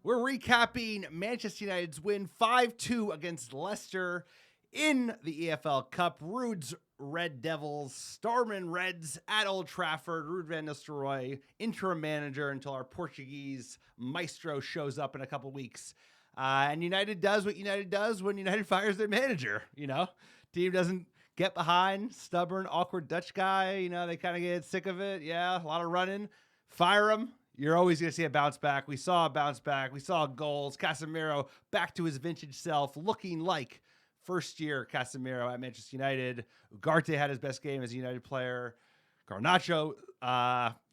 We're recapping Manchester United's win 5-2 against Leicester in the EFL Cup. Ruud's Red Devils, Stormin Reds at Old Trafford. Ruud van Nistelrooy, interim manager until our Portuguese maestro shows up in a couple weeks. And United does what United does when United fires their manager. Team doesn't get behind, stubborn, awkward Dutch guy. They kind of get sick of it. Yeah, a lot of running. Fire him. You're always going to see a bounce back. We saw a bounce back. We saw goals. Casemiro back to his vintage self, looking like first-year Casemiro at Manchester United. Ugarte had his best game as a United player. Garnacho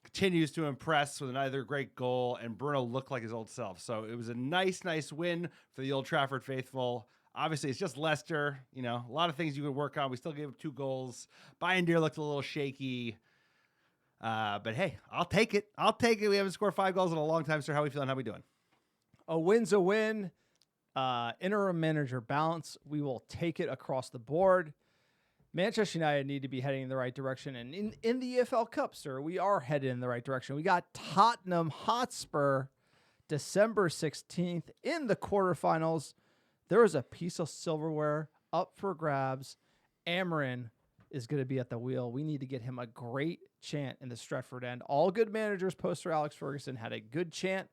continues to impress with another great goal, and Bruno looked like his old self. So it was a nice win for the Old Trafford faithful. Obviously, it's just Leicester. A lot of things you could work on. We still gave up 2 goals. Bayern looked a little shaky. But hey, I'll take it. We haven't scored 5 goals in a long time, sir. How are we feeling? How are we doing? A win's a win. Interim manager balance. We will take it across the board. Manchester United need to be heading in the right direction. And in the EFL Cup, sir, we are headed in the right direction. We got Tottenham Hotspur December 16th in the quarterfinals. There is a piece of silverware up for grabs. Amarin is going to be at the wheel. We need to get him a great chant in the Stretford end. All good managers post Sir Alex Ferguson had a good chant.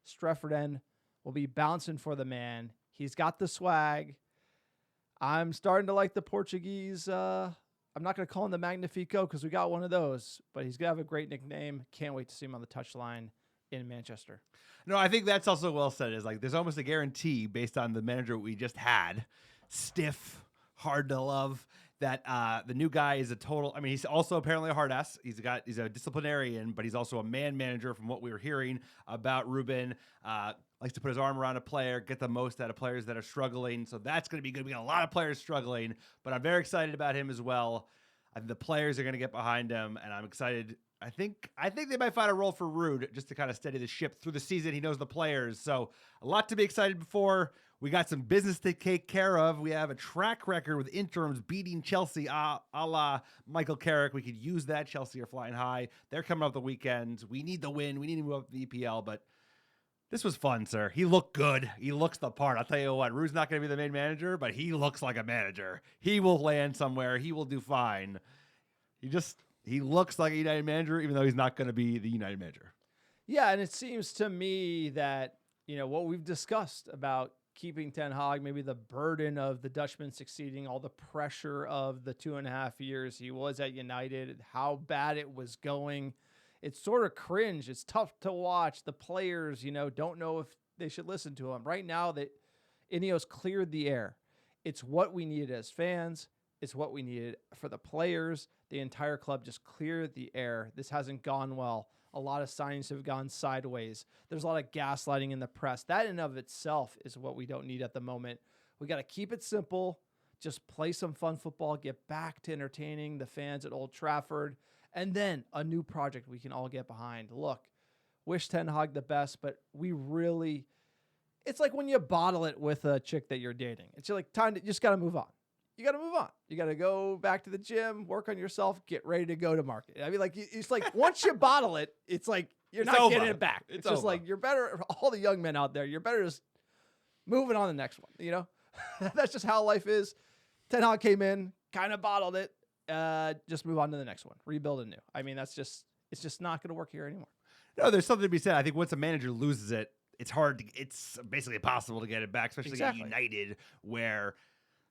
Stretford end will be bouncing for the man. He's got the swag. I'm starting to like the Portuguese. I'm not going to call him the Magnifico because we got one of those, but he's going to have a great nickname. Can't wait to see him on the touchline in Manchester. No, I think that's also well said. Is like there's almost a guarantee based on the manager we just had. Stiff, hard to love. That the new guy is a total. I mean, he's also apparently a hard ass. He's a disciplinarian, but he's also a man manager. From what we were hearing about Ruben, likes to put his arm around a player, get the most out of players that are struggling. So that's going to be good. We got a lot of players struggling, but I'm very excited about him as well. I think the players are going to get behind him, and I'm excited. I think they might find a role for Ruud just to kind of steady the ship through the season. He knows the players, so a lot to be excited for. We got some business to take care of. We have a track record with interims beating Chelsea a la Michael Carrick. We could use that. Chelsea are flying high. They're coming up the weekend. We need the win. We need to move up the EPL, but this was fun, sir. He looked good. He looks the part. I'll tell you what, Ruud's not going to be the main manager, but he looks like a manager. He will land somewhere. He will do fine. He looks like a United manager, even though he's not going to be the United manager. Yeah, and it seems to me that, what we've discussed about keeping Ten Hag, maybe the burden of the Dutchman succeeding, all the pressure of the 2.5 years he was at United, how bad it was going. It's sort of cringe. It's tough to watch. The players, don't know if they should listen to him. Right now that Ineos cleared the air. It's what we needed as fans. It's what we needed for the players. The entire club just cleared the air. This hasn't gone well. A lot of signings have gone sideways. There's a lot of gaslighting in the press. That in and of itself is what we don't need at the moment. We got to keep it simple. Just play some fun football. Get back to entertaining the fans at Old Trafford. And then a new project we can all get behind. Look, wish Ten Hag the best, but it's like when you bottle it with a chick that you're dating. It's like you just got to move on. You got to move on. You got to go back to the gym, work on yourself, get ready to go to market. I mean, it's like once you bottle it, it's like you're not getting it back. It's just like you're better. All the young men out there, you're better just moving on to the next one. That's just how life is. Ten Hag came in, kind of bottled it. Just move on to the next one. Rebuild anew. I mean, it's just not going to work here anymore. No, there's something to be said. I think once a manager loses it, it's basically impossible to get it back, especially at United, where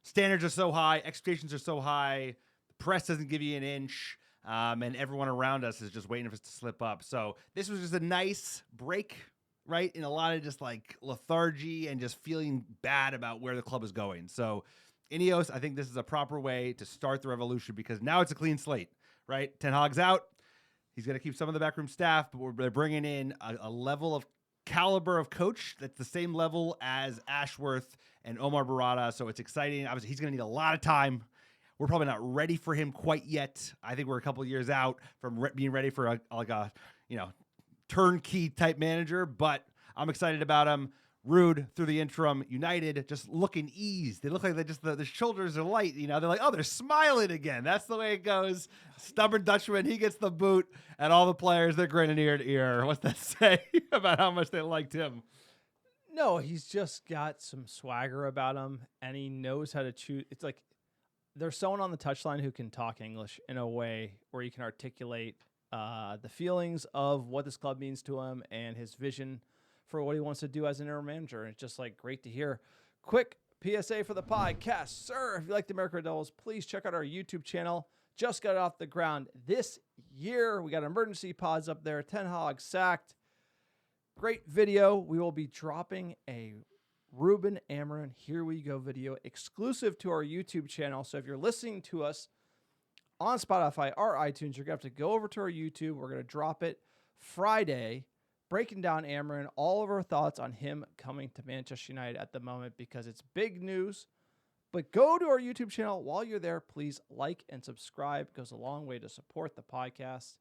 standards are so high, expectations are so high, the press doesn't give you an inch, and everyone around us is just waiting for us to slip up. So this was just a nice break, right, in a lot of just like lethargy and just feeling bad about where the club is going. So Ineos, I think this is a proper way to start the revolution because now it's a clean slate, right? Ten Hag's out. He's going to keep some of the backroom staff, but they're bringing in a level of caliber of coach that's the same level as Ashworth and Omar Barada. So it's exciting. Obviously, he's going to need a lot of time. We're probably not ready for him quite yet. I think we're a couple of years out from being ready for a turnkey type manager, but I'm excited about him. Ruud through the interim, United just looking eased. They look like the shoulders are light. They're like, oh, they're smiling again. That's the way it goes. Stubborn Dutchman, he gets the boot, and all the players, they're grinning ear to ear. What's that say about how much they liked him? No, he's just got some swagger about him, and he knows how to choose. It's like there's someone on the touchline who can talk English in a way where he can articulate the feelings of what this club means to him and his vision for what he wants to do as an interim manager. And it's just like great to hear. Quick PSA for the podcast. Sir, if you like the American Red Devils, please check out our YouTube channel. Just got it off the ground this year. We got emergency pods up there. Ten Hag sacked. Great video. We will be dropping a Ruben Amarin Here We Go video exclusive to our YouTube channel. So if you're listening to us on Spotify or iTunes, you're going to have to go over to our YouTube. We're going to drop it Friday, breaking down Amarin, all of our thoughts on him coming to Manchester United at the moment because it's big news. But go to our YouTube channel. While you're there, please like and subscribe. It goes a long way to support the podcast.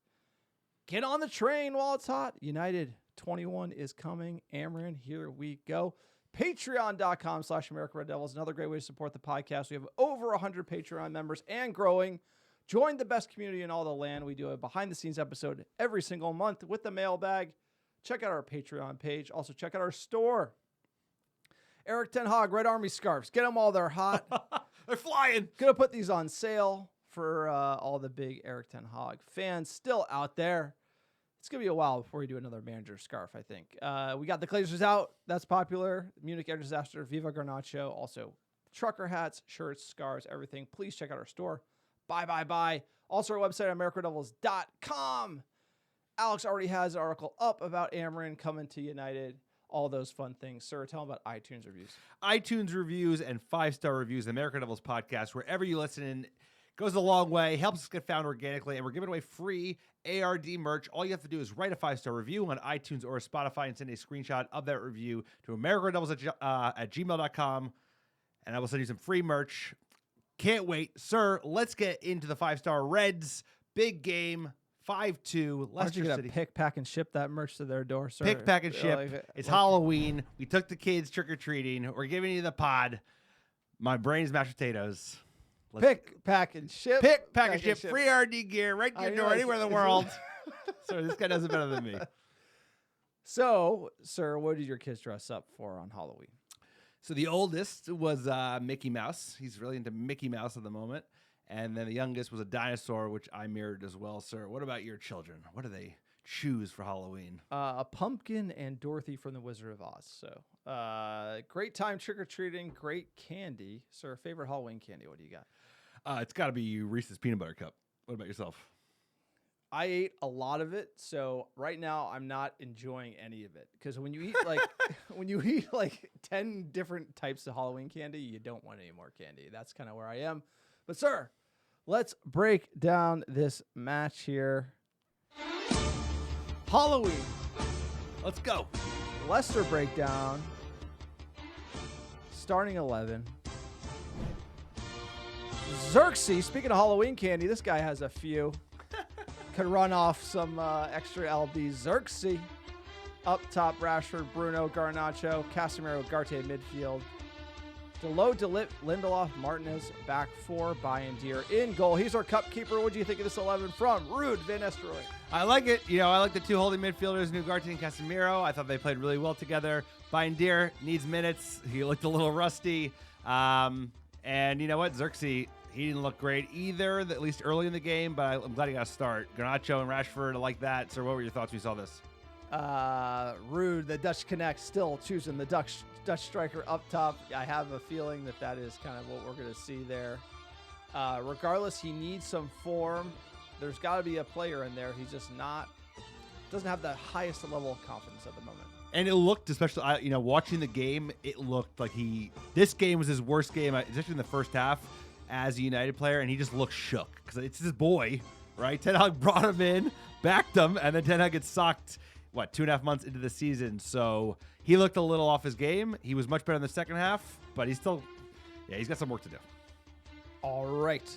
Get on the train while it's hot. United 21 is coming. Amarin, here we go. Patreon.com/AmericanRedDevils. Another great way to support the podcast. We have over 100 Patreon members and growing. Join the best community in all the land. We do a behind-the-scenes episode every single month with the mailbag. Check out our Patreon page. Also, check out our store. Eric Ten Hag Red Army scarves. Get them all. They're hot. They're flying. Gonna put these on sale for all the big Eric Ten Hag fans still out there. It's going to be a while before we do another manager scarf, I think. We got the Glazers out. That's popular. Munich Air Disaster. Viva Garnacho. Also, trucker hats, shirts, scarves, everything. Please check out our store. Bye. Also, our website, americanreddevils.com. Alex already has an article up about Amarin coming to United. All those fun things. Sir, tell them about iTunes reviews. iTunes reviews and 5-star reviews, the American Devils podcast, wherever you listen in, goes a long way, helps us get found organically, and we're giving away free ARD merch. All you have to do is write a 5-star review on iTunes or Spotify and send a screenshot of that review to americanreddevils@gmail.com, and I will send you some free merch. Can't wait. Sir, let's get into the 5-star Reds. Big game, 5-2, Leicester City. City. Pick, pack, and ship that merch to their door, sir? Pick, pack, and ship. It's Halloween. We took the kids trick-or-treating. We're giving you the pod. My brain's mashed potatoes. Pick, pack, and ship. Pick, pack, and ship. Free RD gear right to your door anywhere in the world. Sorry, this guy does it better than me. So, sir, what did your kids dress up for on Halloween? So the oldest was Mickey Mouse. He's really into Mickey Mouse at the moment. And then the youngest was a dinosaur, which I mirrored as well, sir. What about your children? What do they choose for Halloween? A pumpkin and Dorothy from the Wizard of Oz. So great time trick-or-treating, great candy. Sir, favorite Halloween candy, what do you got? It's got to be Reese's Peanut Butter Cup. What about yourself? I ate a lot of it, so right now I'm not enjoying any of it. Because when you eat like 10 different types of Halloween candy, you don't want any more candy. That's kind of where I am. But sir, let's break down this match here. Halloween. Let's go. Leicester breakdown. Starting 11. Xerxes, speaking of Halloween candy, this guy has a few. Could run off some extra LB. Xerxes. Up top, Rashford, Bruno, Garnacho, Casemiro, Garte midfield. Delot, Lindelof, Martinez, back four, Bayern in goal. He's our cup keeper. What do you think of this 11 from Ruud van Nistelrooy? I like it. I like the two holding midfielders, Ugarte and Casemiro. I thought they played really well together. Bayern needs minutes. He looked a little rusty. And you know what? Xerxes, he didn't look great either, at least early in the game, but I'm glad he got a start. Garnacho and Rashford, I like that. So what were your thoughts when you saw this? Ruud, the Dutch Connect, still choosing the Dutch striker up top. I have a feeling that is kind of what we're going to see there. Regardless, he needs some form. There's got to be a player in there. He's just doesn't have the highest level of confidence at the moment. And it looked, especially, watching the game, it looked like this game was his worst game, especially in the first half as a United player, and he just looked shook because it's his boy, right? Ten Hag brought him in, backed him, and then Ten Hag gets socked 2.5 months into the season. So he looked a little off his game. He was much better in the second half, but he's got some work to do. All right.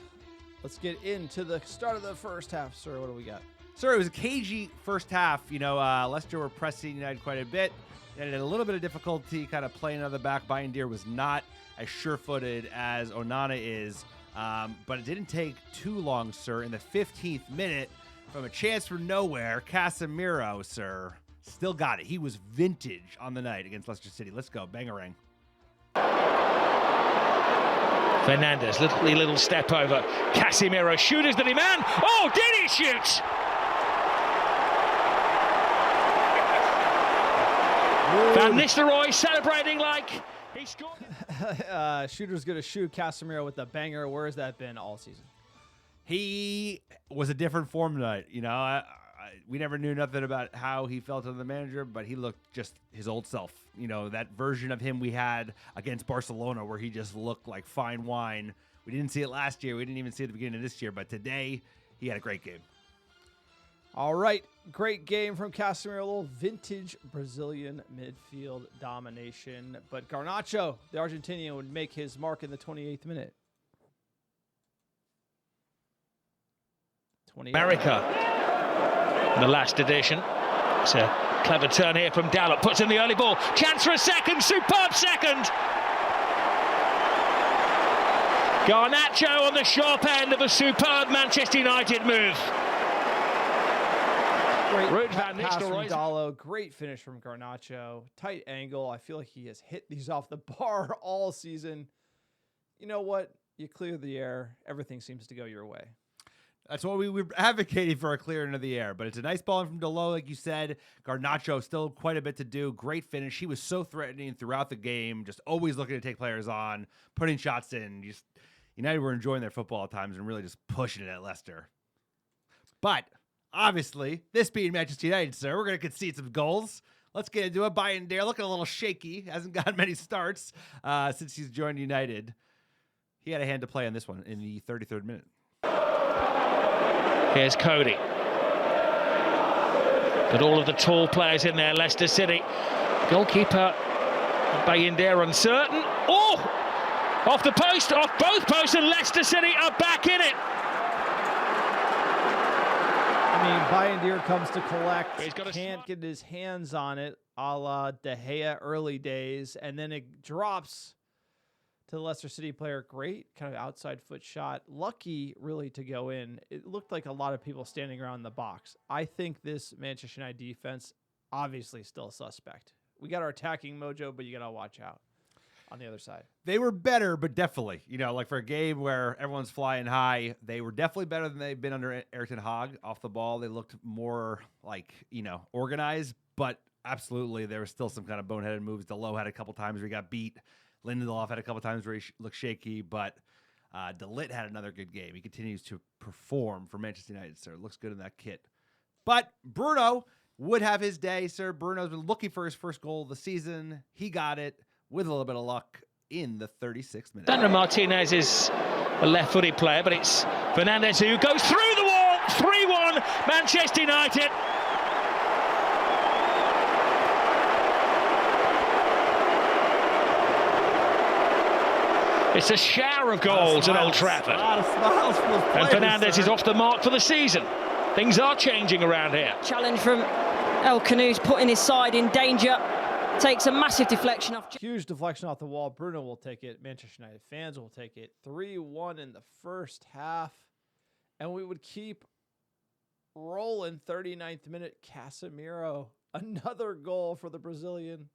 Let's get into the start of the first half, sir. What do we got? Sir, it was a cagey first half. Leicester were pressing United quite a bit. They had a little bit of difficulty kind of playing out of the back. Bayern was not as sure-footed as Onana is. But it didn't take too long, sir. In the 15th minute, from a chance from nowhere, Casemiro, sir, Still got it. He was vintage on the night against Leicester City. Let's go. Bangarang. Fernandez, little step over. Casemiro, shooters the demand. Oh, did he shoot? Van Nistelrooy celebrating like he scored. Shooter's going to shoot Casemiro with the banger. Where has that been all season? He was a different form tonight. You know, we never knew nothing about how he felt under the manager, but he looked just his old self. You know, that version of him we had against Barcelona where he just looked like fine wine. We didn't see it last year. We didn't even see it at the beginning of this year, but today he had a great game. All right. Great game from Casemiro. A little vintage Brazilian midfield domination. But Garnacho, the Argentinian, would make his mark in the 28th minute. America in the last edition. It's a clever turn here from Dalot. Puts in the early ball. Chance for a second. Superb second. Garnacho on the sharp end of a superb Manchester United move. Great Ruud van pass from Nistelrooy. Dalot. Great finish from Garnacho. Tight angle. I feel like he has hit these off the bar all season. You know what? You clear the air. Everything seems to go your way. That's what we were advocating for, a clear into the air. But it's a nice ball from Dalot, like you said. Garnacho still quite a bit to do. Great finish. He was so threatening throughout the game, just always looking to take players on, putting shots in. Just United were enjoying their football at times and really just pushing it at Leicester. But obviously, this being Manchester United, sir, we're going to concede some goals. Let's get into it. Bayern Dare looking a little shaky. Hasn't gotten many starts since he's joined United. He had a hand to play on this one in the 33rd minute. Here's Cody. But all of the tall players in there, Leicester City. Goalkeeper Bayindir uncertain. Oh! Off the post, off both posts, and Leicester City are back in it. I mean, Bayindir comes to collect, He's got a can't get his hands on it, a la De Gea early days, and then it drops to the Leicester City player. Great kind of outside foot shot. Lucky, really, to go in. It looked like a lot of people standing around the box. I think this Manchester United defense, obviously still suspect. We got our attacking mojo, but you got to watch out on the other side. They were better, but definitely, you know, like for a game where everyone's flying high, they were definitely better than they've been under Erik ten Hag off the ball. They looked more like, you know, organized, but absolutely there was still some kind of boneheaded moves. Dalot had a couple times where he got beat. Lindelof had a couple times where he looked shaky, but De Ligt had another good game. He continues to perform for Manchester United, sir. Looks good in that kit. But Bruno would have his day, sir. Bruno's been looking for his first goal of the season. He got it with a little bit of luck in the 36th minute. Sandro Martinez is a left-footed player, but it's Fernandez who goes through the wall. 3-1 Manchester United. It's a shower of goals at Old Trafford. A lot of smiles from those players, And Fernandez sir. is off the mark for the season. Things are changing around here. Challenge from El Canoes, putting his side in danger. Takes a massive deflection off. Huge deflection off the wall. Bruno will take it. Manchester United fans will take it. 3-1 in the first half. And we would keep rolling. 39th minute, Casemiro. Another goal for the Brazilian.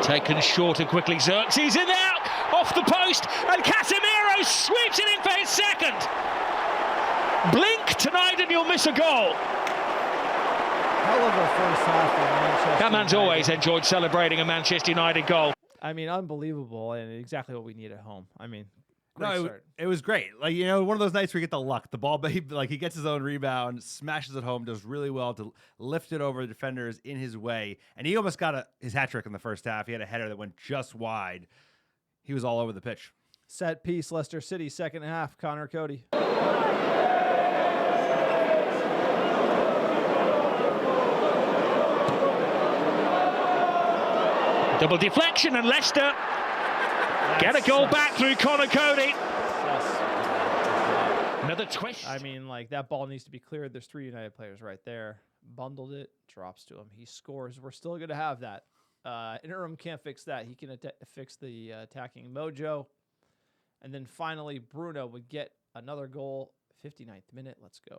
Taken short and quickly. Xerxes in there, off the post, and Casemiro sweeps it in for his second. Blink tonight and you'll miss a goal. Hell of a first half for Manchester That man's United. always enjoyed celebrating a Manchester United goal. I mean, unbelievable, and exactly what we need at home. I mean, great No, start. it was great. Like, you know, one of those nights where you get the luck. The ball, he gets his own rebound, smashes it home, does really well to lift it over the defenders in his way. And he almost got his hat trick in the first half. He had a header that went just wide. He was all over the pitch. Set piece, Leicester City, second half, Connor Cody. Double deflection and Leicester get a goal back through Connor Cody. Another twist. I mean, like, that ball needs to be cleared. There's 3 United players right there. Bundled it, drops to him. He scores. We're still going to have that. Interim can't fix that. He can fix the attacking mojo. And then finally, Bruno would get another goal. 59th minute. Let's go.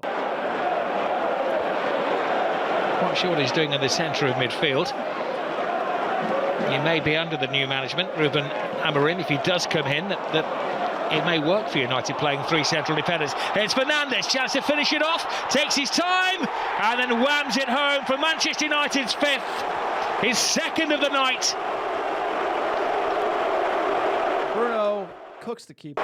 Quite sure what he's doing in the centre of midfield. He may be under the new management, Ruben Amorim, if he does come in, that it may work for United playing 3 central defenders. It's Fernandes, chance to finish it off, takes his time, and then whams it home for Manchester United's 5th, his 2nd of the night. Bruno cooks the keeper.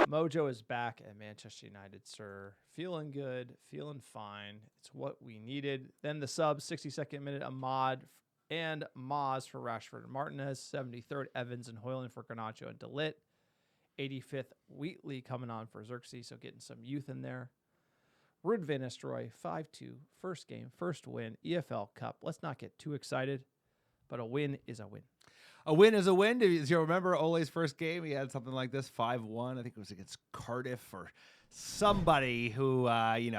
Mojo is back at Manchester United, sir. Feeling good, feeling fine. It's what we needed. Then the sub, 62nd minute, Ahmad and Maz for Rashford and Martinez. 73rd, Evans and Hoyland for Garnacho and DeLitt. 85th, Wheatley coming on for Xerxes, so getting some youth in there. Ruud van Nistelrooy, 5-2. First game, first win, EFL Cup. Let's not get too excited, but a win is a win. A win is a win. Do you remember Ole's first game? He had something like this, 5-1. I think it was against Cardiff or somebody who,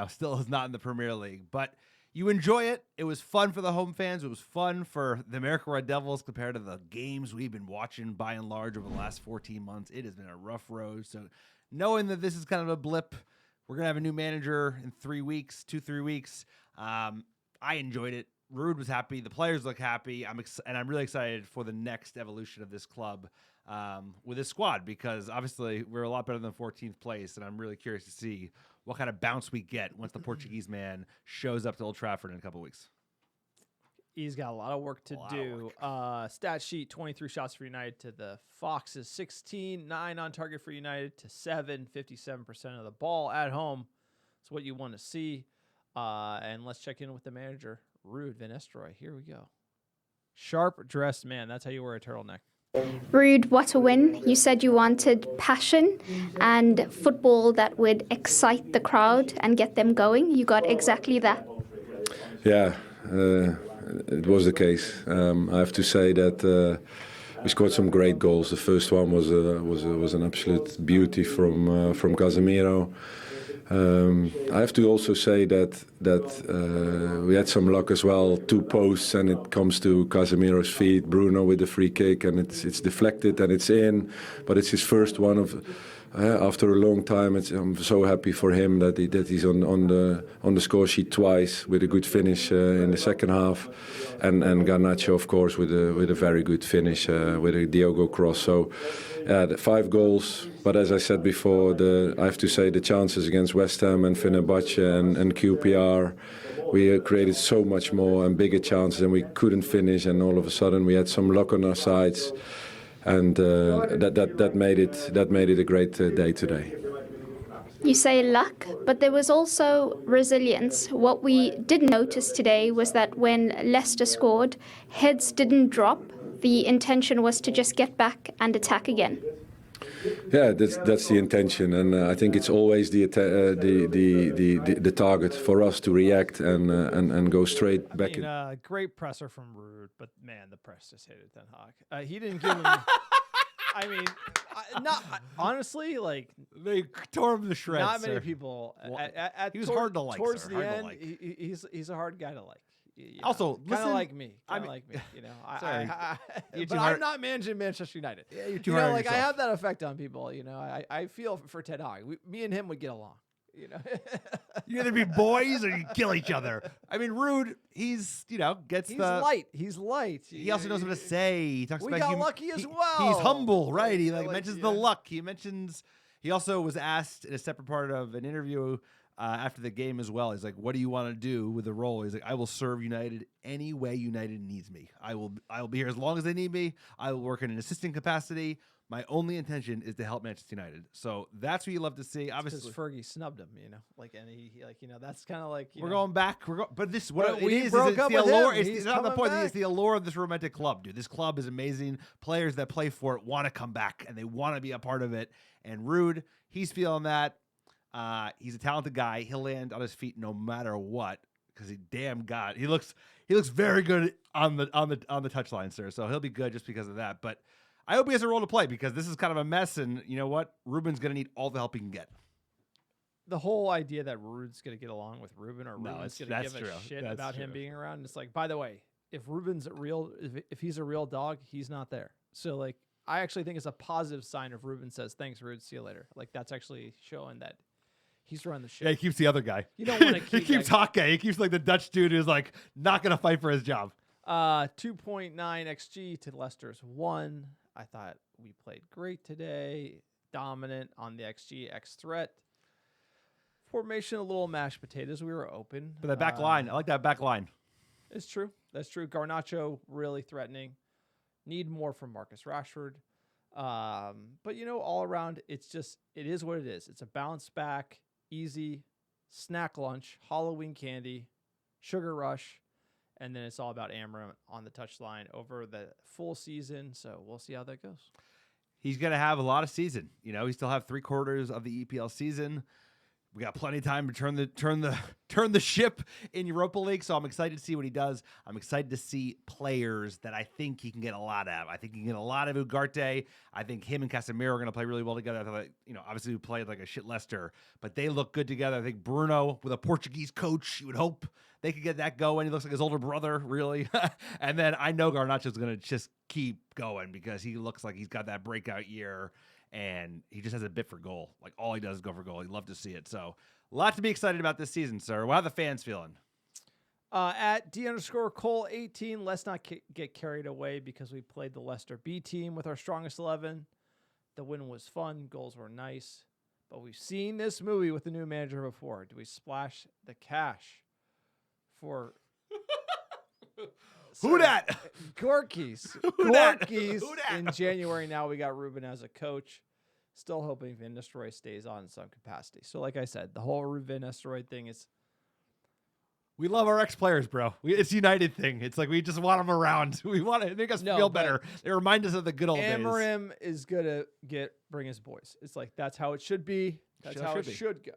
still is not in the Premier League. But you enjoy it. It was fun for the home fans. It was fun for the American Red Devils compared to the games we've been watching by and large over the last 14 months. It has been a rough road. So knowing that this is kind of a blip, we're going to have a new manager in 3 weeks, 2-3 weeks. I enjoyed it. Ruud was happy. The players look happy. And I'm really excited for the next evolution of this club with this squad, because obviously we're a lot better than 14th place, and I'm really curious to see what kind of bounce we get once the Portuguese man shows up to Old Trafford in a couple weeks. He's got a lot of work to do. Stat sheet, 23 shots for United to the Foxes, 16, 9 on target for United to 7, 57% of the ball at home. It's what you want to see. And let's check in with the manager, Ruud van Nistelrooy. Here we go. Sharp-dressed man. That's how you wear a turtleneck. Ruud, what a win. You said you wanted passion and football that would excite the crowd and get them going. You got exactly that. Yeah, it was the case. I have to say that we scored some great goals. The first one was an absolute beauty from Casemiro. I have to also say that we had some luck as well. 2 posts, and it comes to Casemiro's feet. Bruno with the free kick, and it's deflected and it's in. But it's his first one of after a long time. I'm so happy for him that he's on the score sheet twice with a good finish in the second half, and Garnacho, of course, with a very good finish with a Diogo cross. So. The 5 goals, but as I said before, I have to say the chances against West Ham and Fenerbahce and QPR, we created so much more and bigger chances, and we couldn't finish. And all of a sudden, we had some luck on our sides, and that made it a great day today. You say luck, but there was also resilience. What we did notice today was that when Leicester scored, heads didn't drop. The intention was to just get back and attack again. Yeah, that's the intention, and I think it's always the target for us to react and go straight back. Great presser from Ruud, but man, the press just hated Ten Hag. He didn't give him. I mean, honestly, like they tore him to shreds. Not many people. He was hard to like. Towards sir, the end, he's a hard guy to like. Also, kind of like me. Kind of like me. You know, I'm not managing Manchester United. Yeah, you're too hard on yourself. I have that effect on people. You know, I feel for Ten Hag. Me and him would get along. You know, you either be boys or you kill each other. I mean, Ruud, he's light. He's light. He also knows what to say. He talks we about got lucky as well. He's humble, right? He mentions the luck. He also was asked in a separate part of an interview after the game as well. He's like, "What do you want to do with the role?" He's like, "I will serve United any way United needs me. I will be here as long as they need me. I will work in an assistant capacity. My only intention is to help Manchester United." So that's what you love to see. Obviously, Fergie snubbed him, and he that's kind of like we're going back. But this what we it is. Broke it's up the with allure. him. It's not the point. It's the allure of this romantic club, dude. This club is amazing. Players that play for it want to come back and they want to be a part of it. And Ruud, he's feeling that. He's a talented guy. He'll land on his feet no matter what, because he looks very good on the touchline, sir. So he'll be good just because of that. But I hope he has a role to play, because this is kind of a mess, and you know what? Ruben's going to need all the help he can get. The whole idea that Ruben's going to get along with Ruben, or Ruben's going to give a shit about him being around, it's like, by the way, if Ruben's if he's a real dog, he's not there. So like, I actually think it's a positive sign if Ruben says, "Thanks, Ruud, see you later." Like, that's actually showing that He's running the shit. Yeah, he keeps the other guy. You don't want to keep. He keeps Hake. He keeps like the Dutch dude who's like not gonna fight for his job. 2.9 xG to Leicester's 1. I thought we played great today. Dominant on the xG x threat. Formation a little mashed potatoes. We were open. But that back line, I like that back line. It's true. That's true. Garnacho really threatening. Need more from Marcus Rashford. But all around, it is what it is. It's a bounce back, easy snack lunch, Halloween candy, sugar rush, and then it's all about Amram on the touchline over the full season. So we'll see how that goes. He's gonna have a lot of season. He still have 3/4 of the EPL season. We got plenty of time to turn the ship in Europa League, so I'm excited to see what he does. I'm excited to see players that I think he can get a lot out of. I think he can get a lot of Ugarte. I think him and Casemiro are going to play really well together. I thought, obviously we played like a shit Leicester, but they look good together. I think Bruno with a Portuguese coach, you would hope they could get that going. He looks like his older brother, really. And then I know Garnacho is going to just keep going because he looks like he's got that breakout year. And he just has a bit for goal. Like, all he does is go for goal. He'd love to see it. So, a lot to be excited about this season, sir. How are the fans feeling? At D_Cole18, let's not get carried away because we played the Leicester B team with our strongest 11. The win was fun. Goals were nice. But we've seen this movie with the new manager before. Do we splash the cash for... Who dat? Gorky's. Who dat? Gorky's in January. Now we got Ruben as a coach. Still hoping Van Nistelrooy stays on in some capacity. So, like I said, the whole Ruud van Nistelrooy thing is... We love our ex-players, bro. It's a United thing. It's like we just want them around. We want to make us feel better. They remind us of the good old days. Amarim is going to bring his boys. It's like that's how it should be. That's how it should go.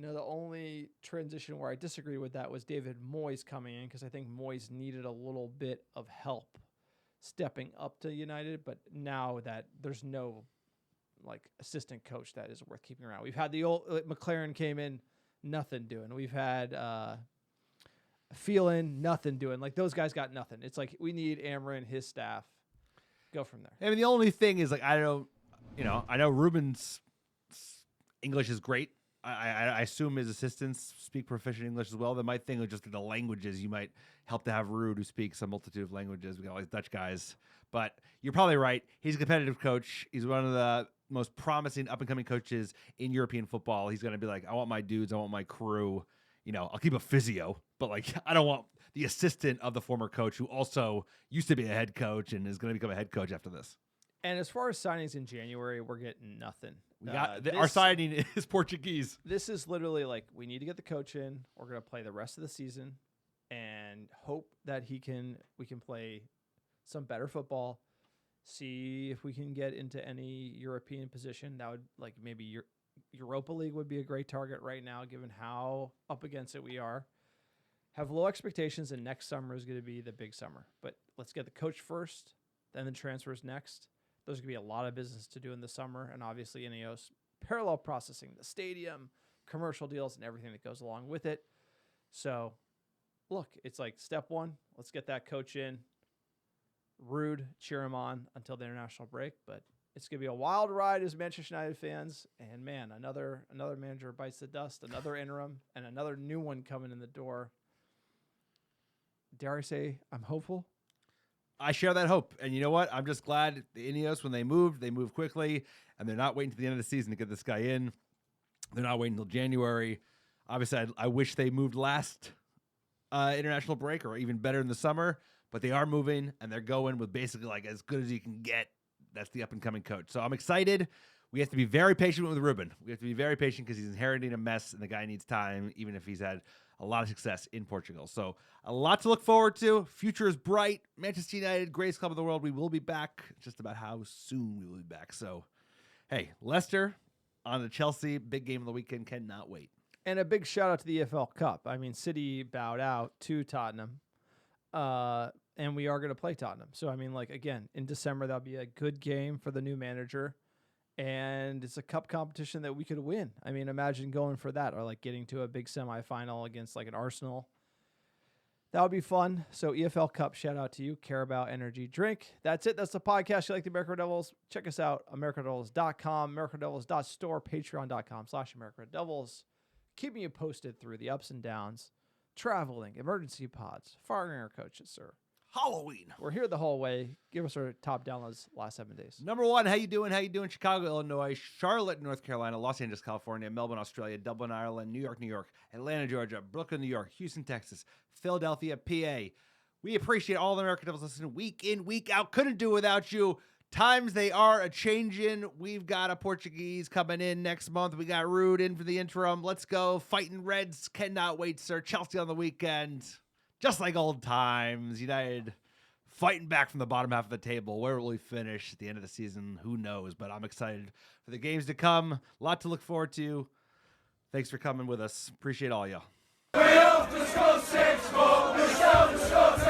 The only transition where I disagree with that was David Moyes coming in because I think Moyes needed a little bit of help stepping up to United. But now that there's no assistant coach that is worth keeping around. We've had the old McLaren came in, nothing doing. We've had Phelan, nothing doing. Like those guys got nothing. It's like we need Amran, his staff. Go from there. I mean, the only thing is I know Ruben's English is great. I assume his assistants speak proficient English as well. That my thing was just the languages. You might help to have Ruud who speaks a multitude of languages. We got all these Dutch guys. But you're probably right. He's a competitive coach. He's one of the most promising up-and-coming coaches in European football. He's going to be like, I want my dudes. I want my crew. I'll keep a physio. But, I don't want the assistant of the former coach who also used to be a head coach and is going to become a head coach after this. And as far as signings in January, we're getting nothing. We got our signing is Portuguese. This is literally we need to get the coach in. We're going to play the rest of the season and hope that we can play some better football. See if we can get into any European position. That would maybe Europa League would be a great target right now, given how up against it we are. Have low expectations, and next summer is going to be the big summer. But let's get the coach first, then the transfers next. There's going to be a lot of business to do in the summer, and obviously Ineos parallel processing the stadium, commercial deals, and everything that goes along with it. So, look, it's step one. Let's get that coach in. Ruud, cheer him on until the international break, but it's going to be a wild ride as Manchester United fans. And, man, another manager bites the dust, another interim, and another new one coming in the door. Dare I say I'm hopeful? I share that hope. And you know what? I'm just glad the Ineos, when they moved quickly, and they're not waiting to the end of the season to get this guy in. They're not waiting until January. Obviously, I wish they moved last international break or even better in the summer, but they are moving, and they're going with basically as good as you can get. That's the up-and-coming coach. So I'm excited. We have to be very patient with Ruben. We have to be very patient because he's inheriting a mess, and the guy needs time, even if he's had a lot of success in Portugal. So a lot to look forward to. Future is bright. Manchester United, greatest club in the world. We will be back. Just about how soon we will be back. So, hey, Leicester on to Chelsea. Big game of the weekend. Cannot wait. And a big shout out to the EFL Cup. I mean, City bowed out to Tottenham. And we are going to play Tottenham. So, I mean, again, in December, that'll be a good game for the new manager. And it's a cup competition that we could win. I mean, imagine going for that or getting to a big semifinal against an Arsenal. That would be fun. So EFL Cup, shout out to you. Carabao Energy Drink. That's it. That's the podcast. You like the American Red Devils? Check us out. americanreddevils.com, americanreddevils.store, patreon.com/americanreddevils. Keeping you posted through the ups and downs, traveling, emergency pods, firing our coaches, sir. Halloween. We're here the whole way. Give us our top downloads last 7 days. Number 1, how you doing? How you doing? Chicago, Illinois, Charlotte, North Carolina, Los Angeles, California, Melbourne, Australia, Dublin, Ireland, New York, Atlanta, Georgia, Brooklyn, New York, Houston, Texas, Philadelphia, PA. We appreciate all the American Devils listening week in, week out. Couldn't do it without you. Times they are a-changing. We've got a Portuguese coming in next month. We got Ruud in for the interim. Let's go. Fighting Reds. Cannot wait, sir. Chelsea on the weekend. Just like old times. United fighting back from the bottom half of the table. Where will we finish at the end of the season? Who knows? But I'm excited for the games to come. A lot to look forward to. Thanks for coming with us. Appreciate all y'all. We have to score 6 goals.